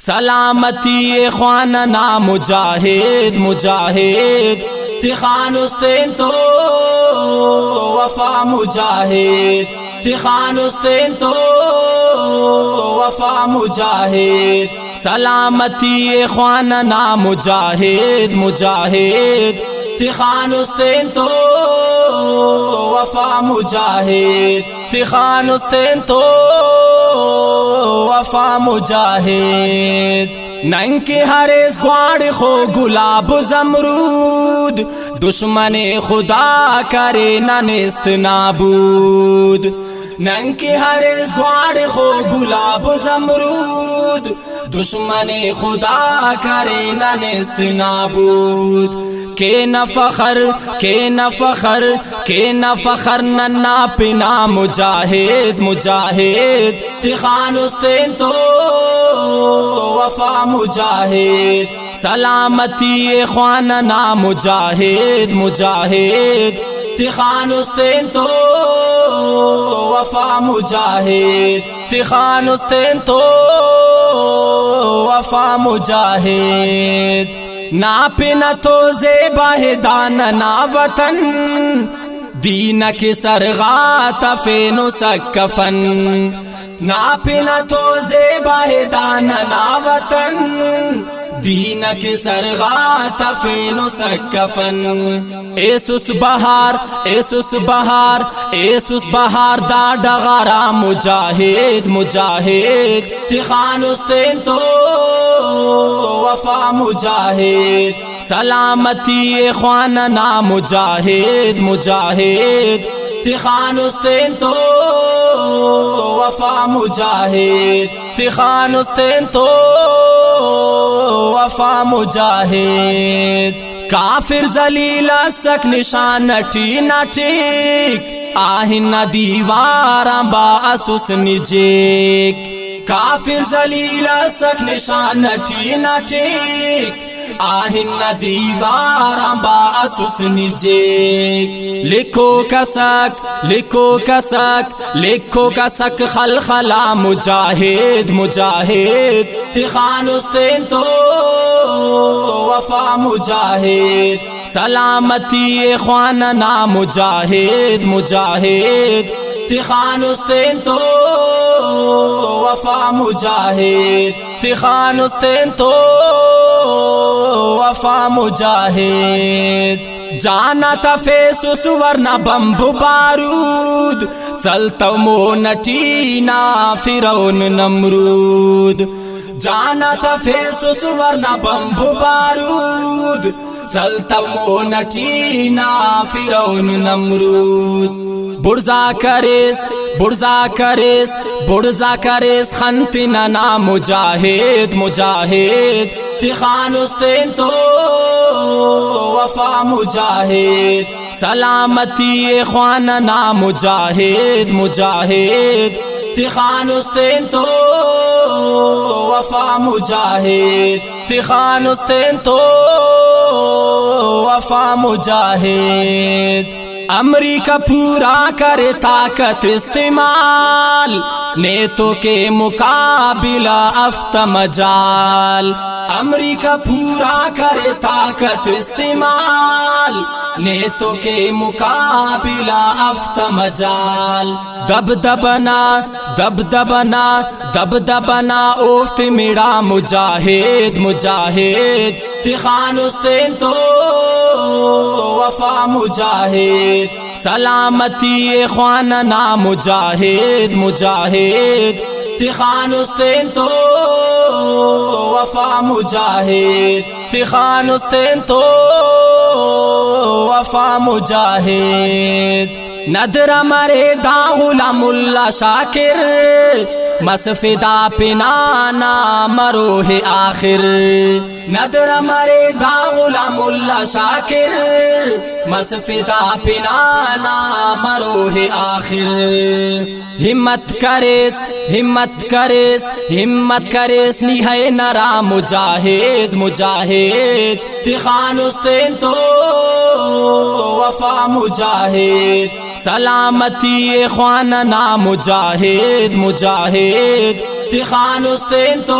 سلامتی اخواننا مجاهد مجاهد تخان استین تو وفا مجاهد تخان استین تو وفا مجاهد سلامتی اخواننا مجاهد مجاهد تخان استین تو وفا مجاهد تخان استین تو وفا مجاهد ننگ کے حریص گواڑ خو گلاب زمرود دشمن خدا کرے ننست نابود ننگ کے حریص گواڑ خو گلاب زمرود دشمن خدا کرے ننست نابود کے نہ فخر کے نہ فخر کے نہ فخر ننا پنا مجاہد مجاہد تخان استین تو وفا مجاہد سلامتی اخواننا مجاہد مجاہد تخان استین تو وفا مجاہد تخان استین تو وفا مجاہد نا پنا تو زیبا ہے داننا وطن دین کی سرغات فینو سکفن نا پنا تو زیبا ہے داننا وطن دین کی سرغات فینو سکفن ایسوس بہار ایسوس بہار ایسوس بہار دا ڈغارا مجاہد مجاہد تخان استین تو وفا مجاہد سلامتی اخواننا مجاہد مجاہد تخان استین تو وفا مجاہد تخان استین تو وفا مجاہد کافر ذلیل سک نشان نٹی نٹیک آہن دیوارا با اسوس نجیک کافر ذلیل سک نشان نٹی نٹیک آہن دیوارا با اسوس نجیک لکھو کسک لکھو کسک لکھو کسک خلخلا مجاہد مجاہد تخان استین تو وفا مجاہد سلامتی اخواننا مجاہد مجاہد تخان استین تو وفا مجاہد تخان استین تو وفا مجاہد جانا تھا فیسوس ورنہ بمب بارود سلطمو نٹینا فرعون نمرود جانا تھا فیسوس ورنہ بمب بارود سلطمو نٹینا فرعون نمرود برزا کریس برزا کریس برزا کریس خنتنا مجاہد مجاہد تخان استین تو وفا مجاہد سلامتی اخواننا مجاہد مجاہد تخان استین تو وفا مجاہد تخان استین تو وفا مجاہد امریکہ پورا کرے طاقت استعمال نیتوں کے مقابلہ افت مجال امریکہ پورا کرے طاقت استعمال نیتوں کے مقابلہ افت مجال دبدبنا دبدبنا دبدبنا اوفت میرا مجاہد مجاہد تخان استین تو وفا مجاہد سلامتی اخواننا مجاہد مجاہد تخان استین تو وفا مجاہد تخان استین تو وفا مجاہد ندر مرے دا غلام اللہ شاکر مسفدا پنانا مروح آخر ندر مرے دا غلام اللہ شاکر مسفدا پنانا مروح آخر ہمت کریس ہمت کریس ہمت کریس نیہے نرا مجاہد مجاہد تخان استین تو وفا مجاہد سلامتی اخواننا مجاہد مجاہد تخان استین تو